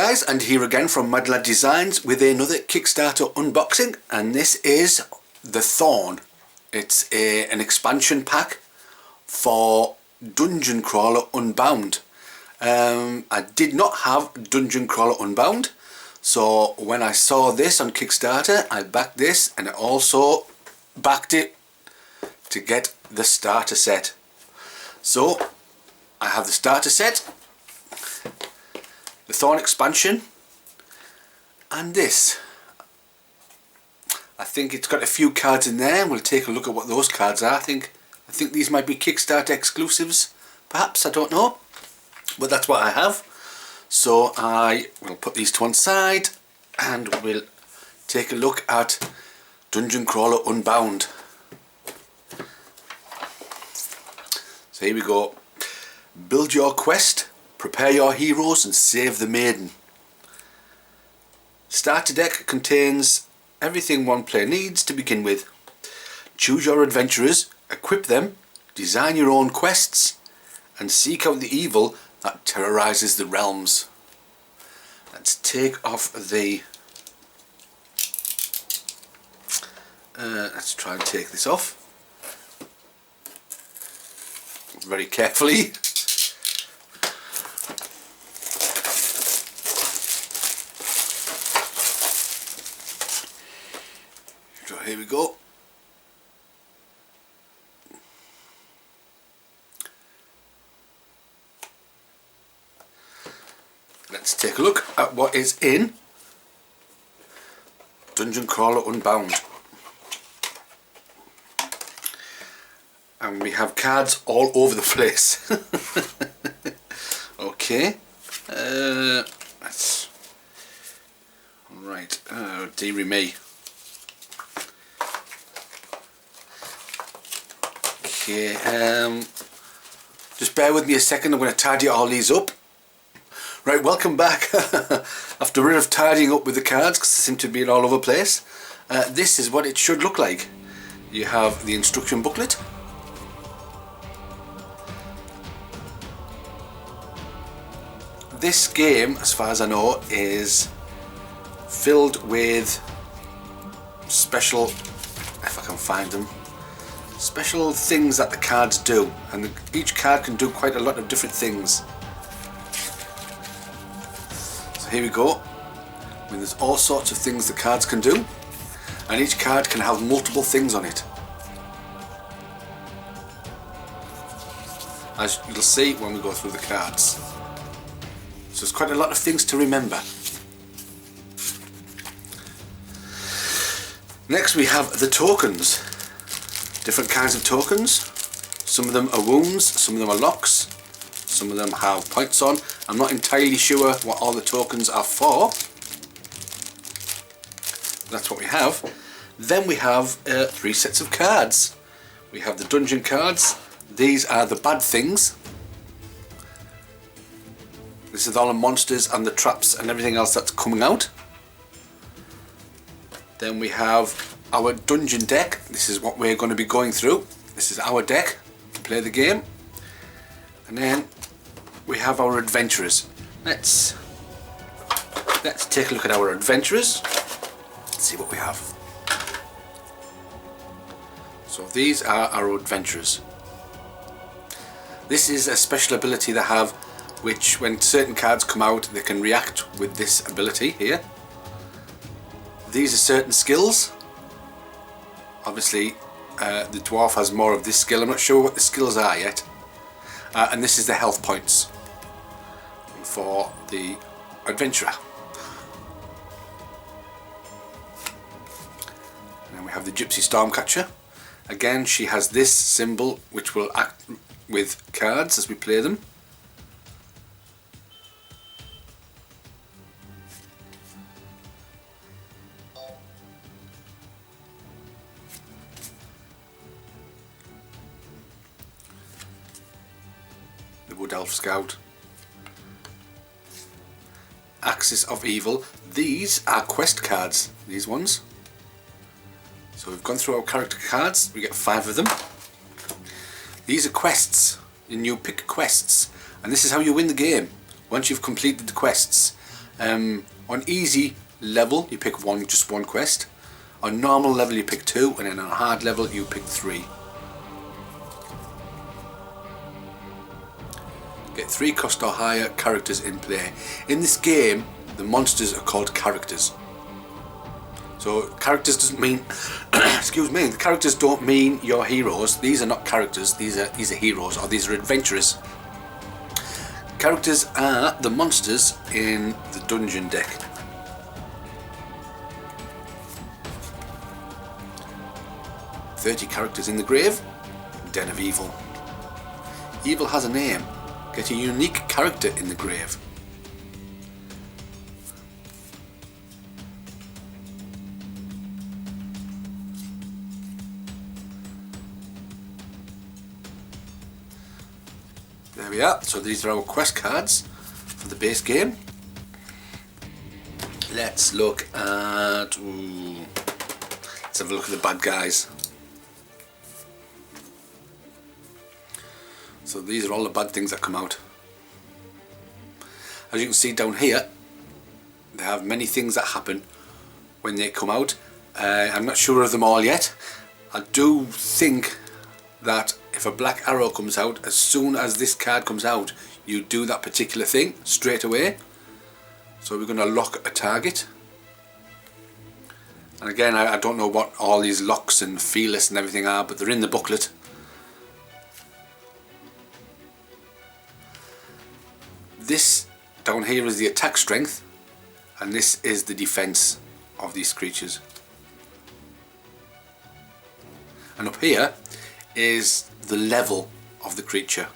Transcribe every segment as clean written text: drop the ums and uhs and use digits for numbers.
guys, and here again from MacLeod Designs with another Kickstarter unboxing, and this is the Thorn. It's an expansion pack for Dungeon Crawler Unbound. I did not have Dungeon Crawler Unbound, so when I saw this on Kickstarter I backed this, and I also backed it to get the starter set. So I have the starter set, the Thorn expansion, and this. I think it's got a few cards in there. We'll take a look at what those cards are. I think these might be Kickstarter exclusives, perhaps, I don't know, but that's what I have. So I will put these to one side and we'll take a look at Dungeon Crawler Unbound. So here we go. Build your quest, prepare your heroes and save the maiden. Starter deck contains everything one player needs to begin with. Choose your adventurers, equip them, design your own quests, and seek out the evil that terrorizes the realms. Let's take off the... let's try and take this off very carefully. So here we go. Let's take a look at what is in Dungeon Crawler Unbound. And we have cards all over the place. Okay. That's right. Oh, dearie me. Okay. Just bear with me a second. I'm going to tidy all these up. Right, welcome back. After a bit of tidying up with the cards, because they seem to be all over the place, this is what it should look like. You have the instruction booklet. This game, as far as I know, is filled with special, if I can find them, special things that the cards do, and each card can do quite a lot of different things. So here we go. I mean, there's all sorts of things the cards can do, and each card can have multiple things on it, as you'll see when we go through the cards. So there's quite a lot of things to remember. Next we have the tokens. Different kinds of tokens. Some of them are wounds, some of them are locks, some of them have points on. I'm not entirely sure what all the tokens are for. That's what we have. Then we have 3 sets of cards. We have the dungeon cards. These are the bad things. This is all the monsters and the traps and everything else that's coming out. Then we have our dungeon deck. This is what we're going to be going through. This is our deck to play the game. And then we have our adventurers. Let's take a look at our adventurers. Let's see what we have. So these are our adventurers. This is a special ability they have, which when certain cards come out they can react with this ability here. These are certain skills. Obviously the dwarf has more of this skill. I'm not sure what the skills are yet. And this is the health points for the adventurer. And then we have the Gypsy Stormcatcher. Again, she has this symbol which will act with cards as we play them. Wood Elf Scout. Axis of Evil. These are quest cards, these ones. So we've gone through our character cards, we get 5 of them. These are quests, and you pick quests, and this is how you win the game. Once you've completed the quests, On easy level you pick just one quest. On normal level you pick 2, and then on hard level you pick 3. Get 3 cost or higher characters in play. In this game the monsters are called characters. So characters doesn't mean excuse me, the characters don't mean your heroes. These are not characters, these are heroes, or these are adventurers. Characters are the monsters in the dungeon deck. "30 characters in the grave, Den of Evil. Evil has a name. Get a unique character in the grave." There we are. So these are our quest cards for the base game. Let's look at... let's have a look at the bad guys. So these are all the bad things that come out. As you can see down here, they have many things that happen when they come out. I'm not sure of them all yet. I do think that if a black arrow comes out, as soon as this card comes out, you do that particular thing straight away. So we're going to lock a target. And again, I don't know what all these locks and fearless and everything are, but they're in the booklet. This down here is the attack strength, and this is the defense of these creatures. And up here is the level of the creature.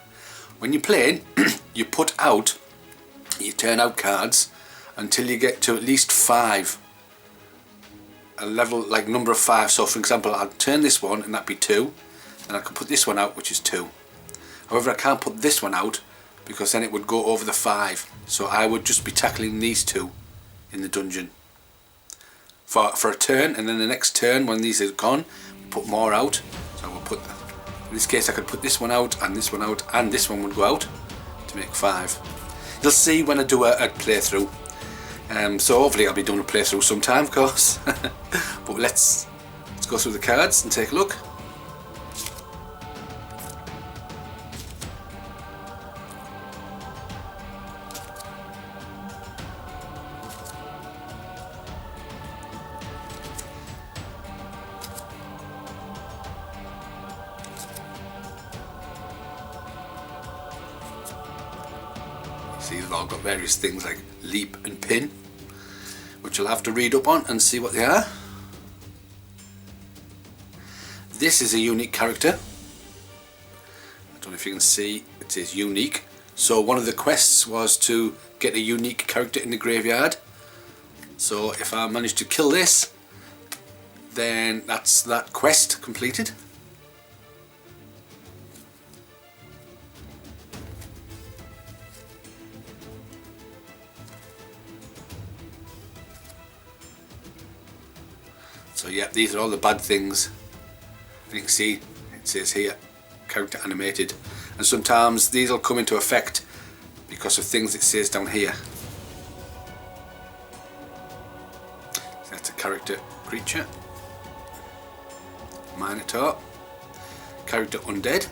When you're playing, you turn out cards until you get to at least 5. A level, like number of 5. So for example, I'd turn this one and that'd be 2, and I could put this one out, which is 2. However, I can't put this one out because then it would go over the 5. So I would just be tackling these 2 in the dungeon for a turn, and then the next turn when these are gone, put more out. So we'll put, in this case I could put this one out and this one out, and this one would go out to make 5. You'll see when I do a playthrough. So hopefully I'll be doing a playthrough sometime, of course. But let's go through the cards and take a look. See, they've all got various things like leap and pin, which you'll have to read up on and see what they are. This is a unique character. I don't know if you can see, it says unique. So one of the quests was to get a unique character in the graveyard. So if I manage to kill this, then that's that quest completed. So yeah, these are all the bad things. And you can see it says here, character animated. And sometimes these will come into effect because of things it says down here. So that's a character creature. Minotaur. Character undead.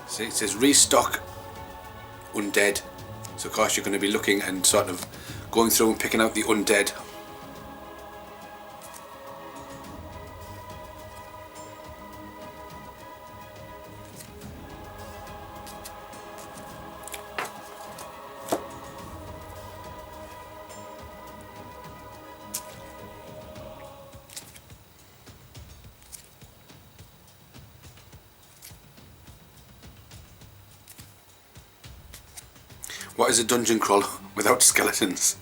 See, it says restock undead. So of course you're going to be looking and sort of going through and picking out the undead. What is a dungeon crawl without skeletons?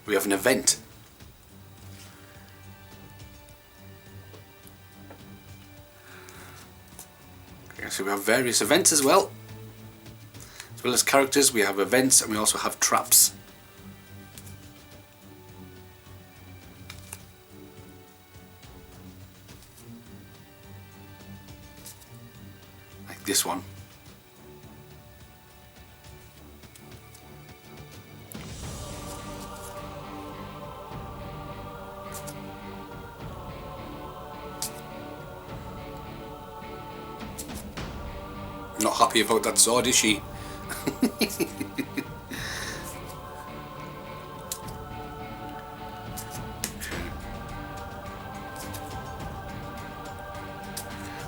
We have an event. Okay, so we have various events as well. As well as characters, we have events, and we also have traps. this one. Not happy about that sword, is she?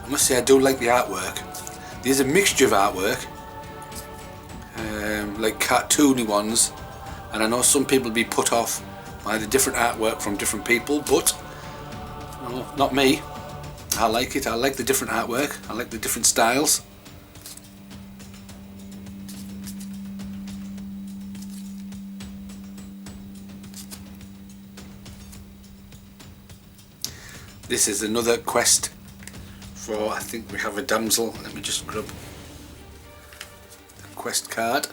I must say I do like the artwork. There's a mixture of artwork, like cartoony ones, and I know some people be put off by the different artwork from different people, but no, not me. I like it. I like the different artwork. I like the different styles. This is another quest for, I think we have a damsel. Let me just grab a quest card.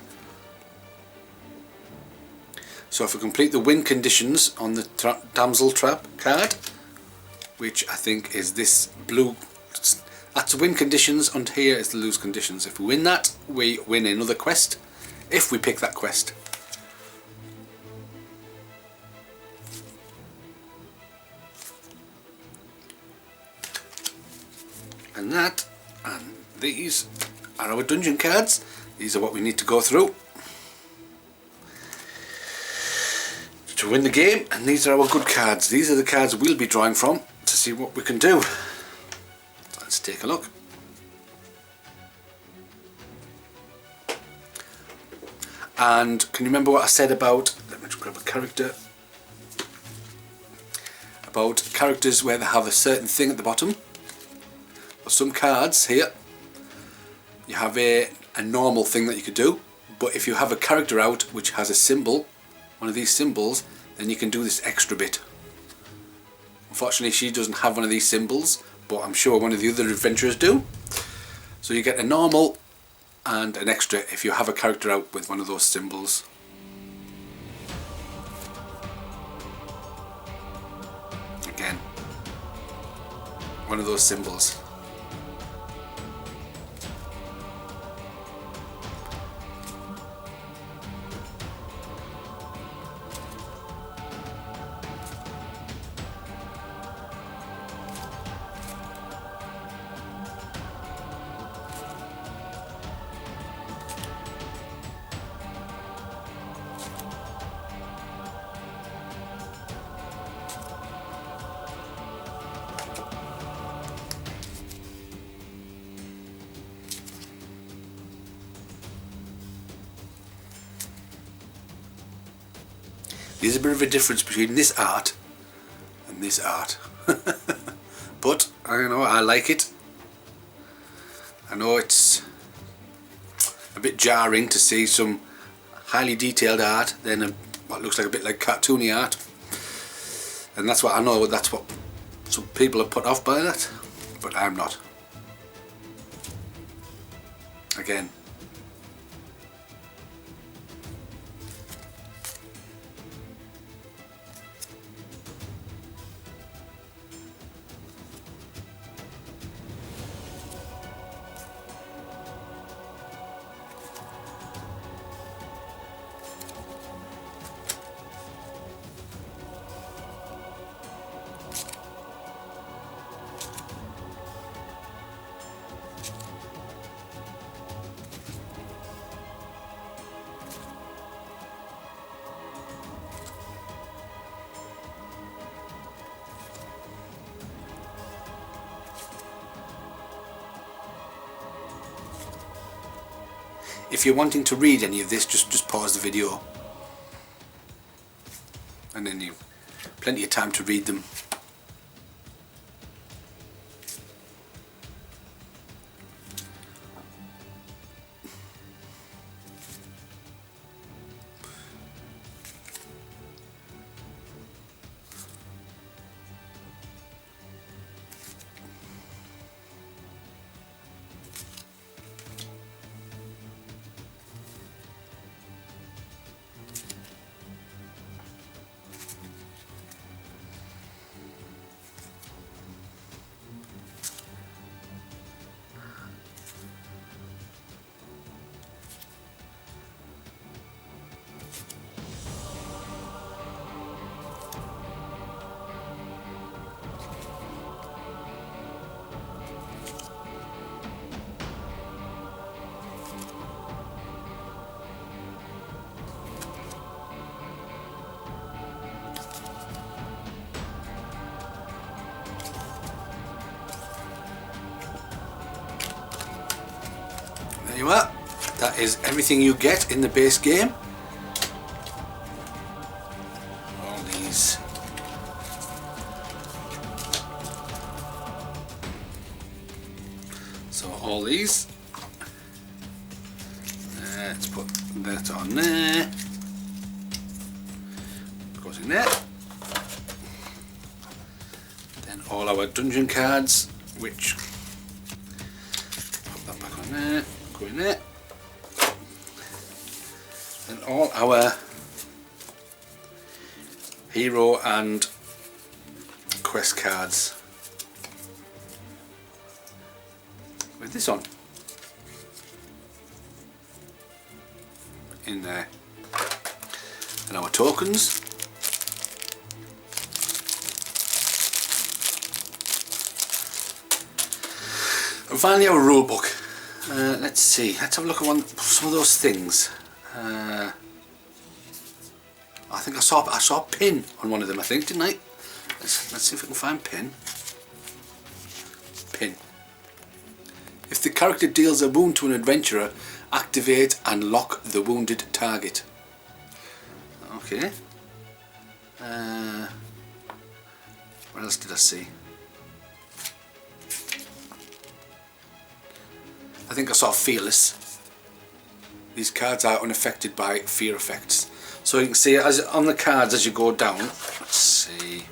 So if we complete the win conditions on the damsel trap card, which I think is this blue, that's win conditions, and here is the lose conditions. If we win that, we win another quest, if we pick that quest. And that, and these are our dungeon cards. These are what we need to go through to win the game, and these are our good cards. These are the cards we'll be drawing from to see what we can do. Let's take a look. And can you remember what I said about, let me just grab a character, about characters where they have a certain thing at the bottom? Well, some cards here, you have a normal thing that you could do, but if you have a character out which has a symbol, one of these symbols, then you can do this extra bit. Unfortunately she doesn't have one of these symbols, but I'm sure one of the other adventurers do. So you get a normal and an extra if you have a character out with one of those symbols. Again, one of those symbols. There's a bit of a difference between this art and this art. But I know I like it. I know it's a bit jarring to see some highly detailed art then what looks like a bit like cartoony art, and that's what I know, that's what some people are put off by that, but I'm not. Again, if you're wanting to read any of this, just pause the video, and then you've plenty of time to read them. you are. That is everything you get in the base game. All these. So all these. Let's put that on there. Goes in there. Then all our dungeon cards, which put that back on there, go in there. And all our hero and quest cards with this on in there, and our tokens. And finally our rule book. Let's see, let's have a look at some of those things. I think I saw a pin on one of them, I think, didn't I? Let's see if we can find pin. Pin. If the character deals a wound to an adventurer, activate and lock the wounded target. Okay. What else did I see? I think I saw fearless. These cards are unaffected by fear effects. So you can see as on the cards as you go down, let's see,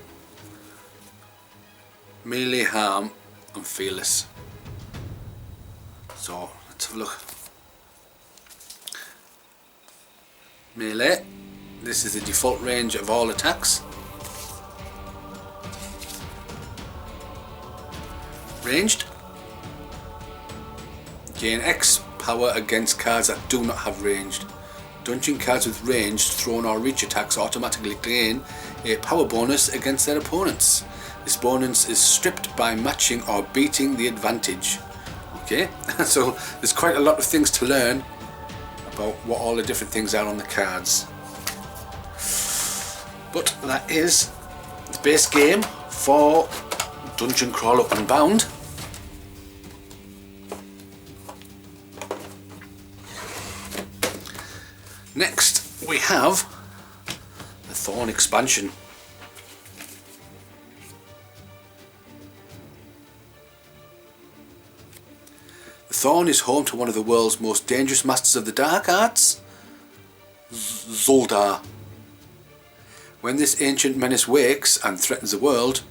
melee, harm and fearless. So let's have a look. Melee, this is the default range of all attacks. Ranged, gain X power against cards that do not have ranged. Dungeon cards with ranged, thrown or reach attacks automatically gain a power bonus against their opponents. This bonus is stripped by matching or beating the advantage. Okay, so there's quite a lot of things to learn about what all the different things are on the cards. But that is the base game for Dungeon Crawler Unbound. Next we have the Thorn expansion. The Thorn is home to one of the world's most dangerous masters of the dark arts, Zoldar. When this ancient menace wakes and threatens the world,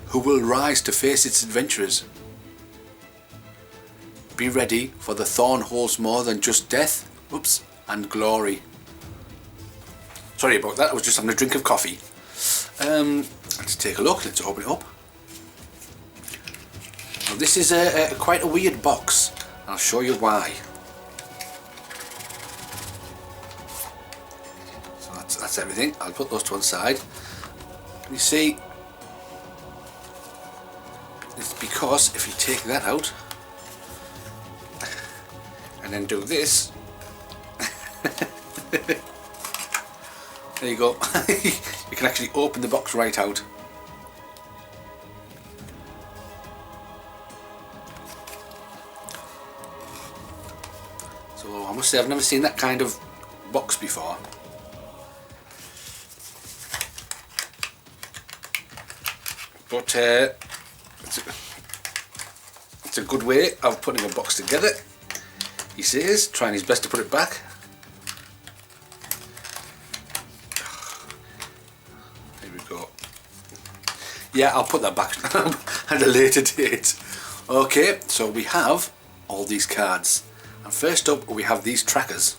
who will rise to face its adventurers? Be ready, for the Thorn holds more than just death, and glory. Sorry about that, I was just having a drink of coffee. Let's take a look, let's open it up. Now, this is quite a weird box. I'll show you why. So that's everything. I'll put those to one side. Can you see? It's because if you take that out and then do this, there you go. You can actually open the box right out. So I must say I've never seen that kind of box before. But it's a good way of putting a box together. He says, trying his best to put it back. There we go. Yeah, I'll put that back at a later date. Okay, so we have all these cards. And first up we have these trackers.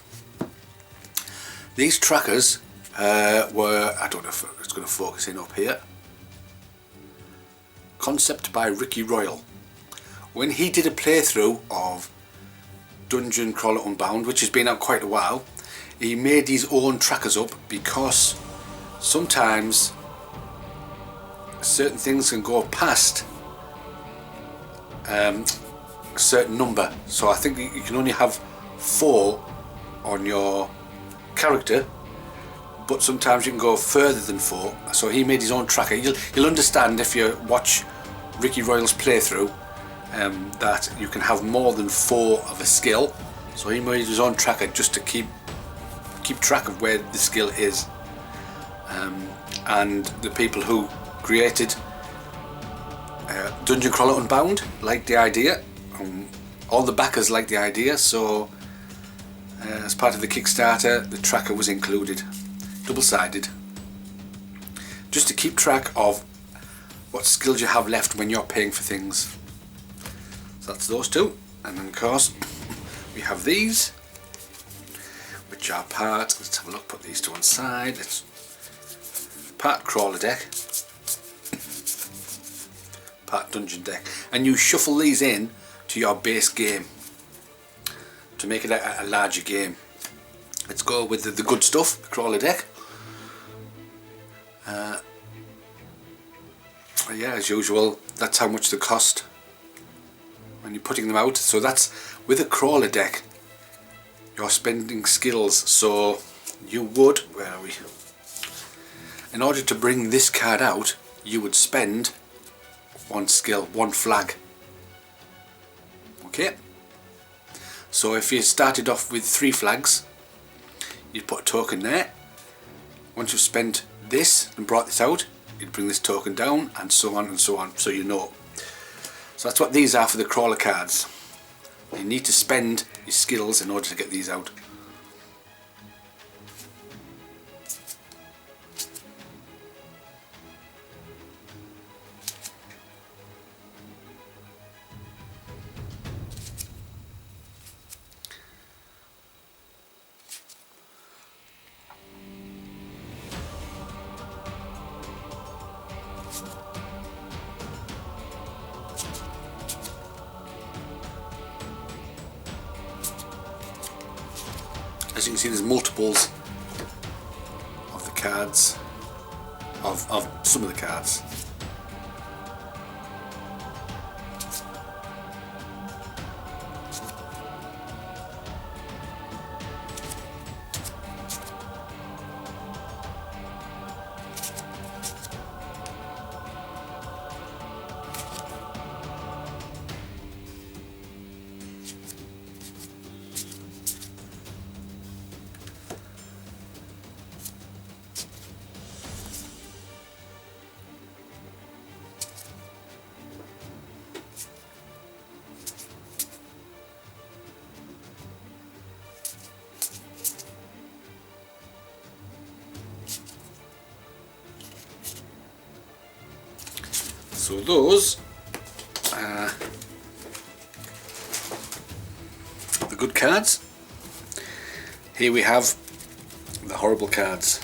These trackers were, I don't know if it's going to focus in up here. Concept by Ricky Royal. When he did a playthrough of Dungeon Crawler Unbound, which has been out quite a while, he made his own trackers up because sometimes certain things can go past a certain number. So I think you can only have 4 on your character, but sometimes you can go further than 4. So he made his own tracker. You'll understand if you watch Ricky Royal's playthrough that you can have more than 4 of a skill So he made his own tracker just to keep track of where the skill is. And the people who created Dungeon Crawler Unbound liked the idea. All the backers liked the idea, so as part of the Kickstarter, the tracker was included, double-sided, just to keep track of what skills you have left when you're paying for things. So that's those two, and then of course we have these, which are part, let's have a look, put these to one side, let's part crawler deck, part dungeon deck, and you shuffle these in to your base game to make it a larger game. Let's go with the good stuff, the crawler deck. Yeah, as usual, that's how much they cost when you're putting them out. So that's with a crawler deck, you're spending skills. So you would, where are we? In order to bring this card out, you would spend one skill, one flag. Okay. So if you started off with 3 flags, you'd put a token there. Once you've spent this and brought this out, you'd bring this token down, and so on and so on, so you know. So that's what these are for the crawler cards. You need to spend your skills in order to get these out. As you can see, there's multiples of the cards, of some of the cards. So those are the good cards. Here we have the horrible cards.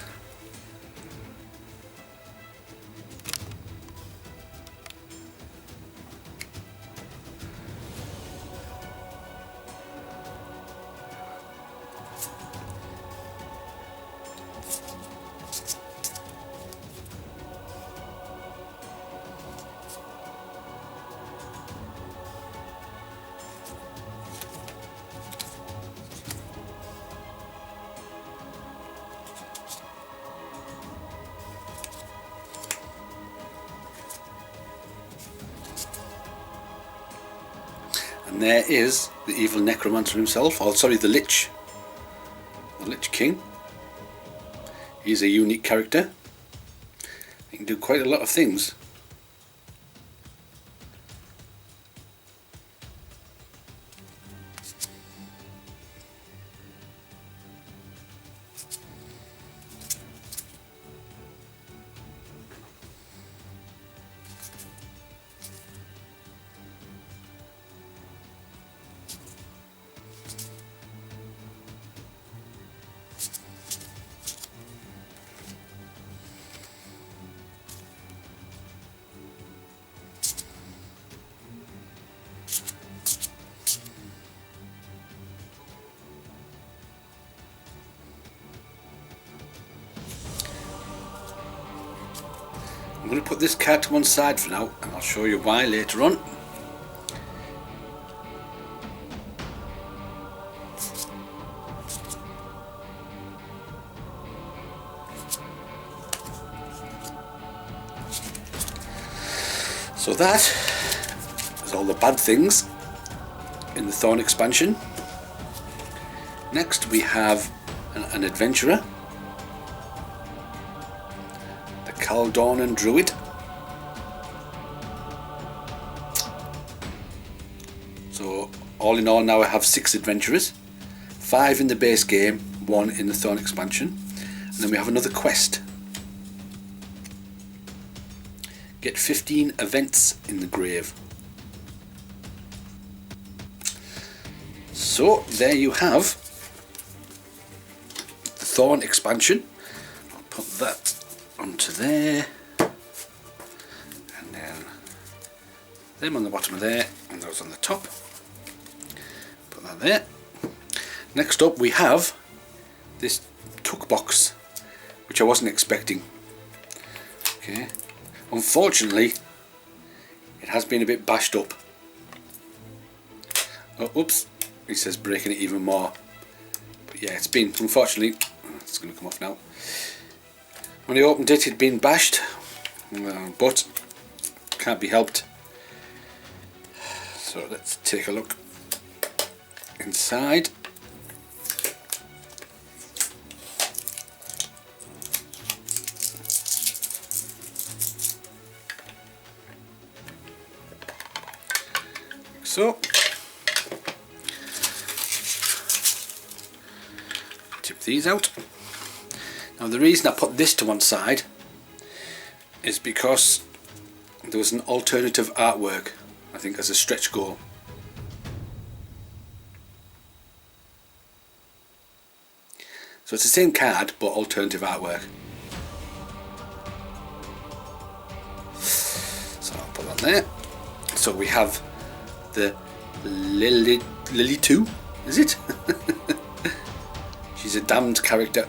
And there is the evil necromancer himself, or sorry, the Lich King. He's a unique character. He can do quite a lot of things. I'm going to put this card to one side for now, and I'll show you why later on. So that is all the bad things in the Thorn expansion. Next we have an adventurer, the Thorn druid. So all in all now I have 6 adventurers, 5 in the base game, 1 in the Thorn expansion, and then we have another quest. Get 15 events in the grave. So there you have the Thorn expansion. I'll put that onto there, and then them on the bottom of there, and those on the top. Put that there. Next up we have this tuck box, which I wasn't expecting. Okay, unfortunately it has been a bit bashed up. Oh, oops, he says breaking it even more. But yeah, it's been, unfortunately, it's going to come off now. When I opened it, it'd been bashed, but can't be helped. So let's take a look inside. So tip these out. Now the reason I put this to one side is because there was an alternative artwork, I think, as a stretch goal. So it's the same card but alternative artwork. So I'll put that there. So we have the Lily 2, is it? She's a damned character.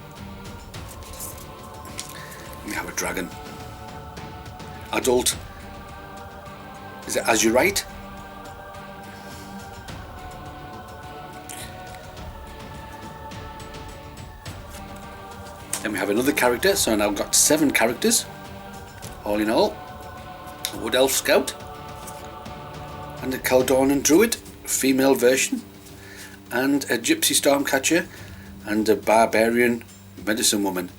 We have a dragon. Adult. Is it As You Right? Then we have another character, so now I've got 7 characters, all in all. A Wood Elf Scout, and a Thorn druid, female version, and a Gypsy Stormcatcher, and a Barbarian Medicine Woman.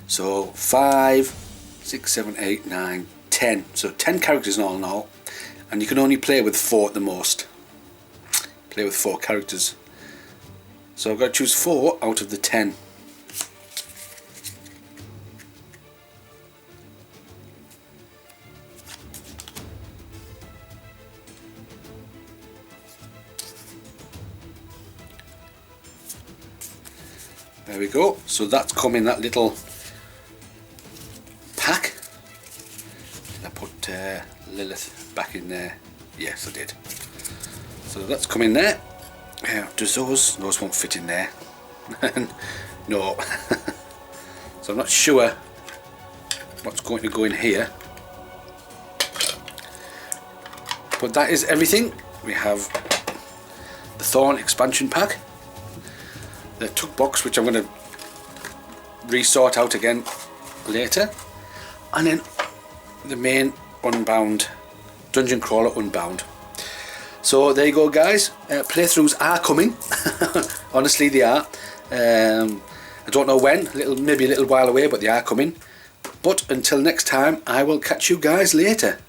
So 5, 6, 7, 8, 9, 10. So 10 characters all in all, and you can only play with 4 at the most. Play with 4 characters. So I've got to choose 4 out of the 10. There we go. So that's come in that little pack. Did I put Lilith back in there? Yes, I did. So that's come in there. Does those won't fit in there? No. So I'm not sure what's going to go in here. But that is everything. We have the Thorn expansion pack, the tuck box, which I'm going to resort out again later, and then the main Unbound dungeon crawler Unbound. So there you go, guys. Playthroughs are coming. Honestly, they are. I don't know when, maybe a little while away, but they are coming. But until next time, I will catch you guys later.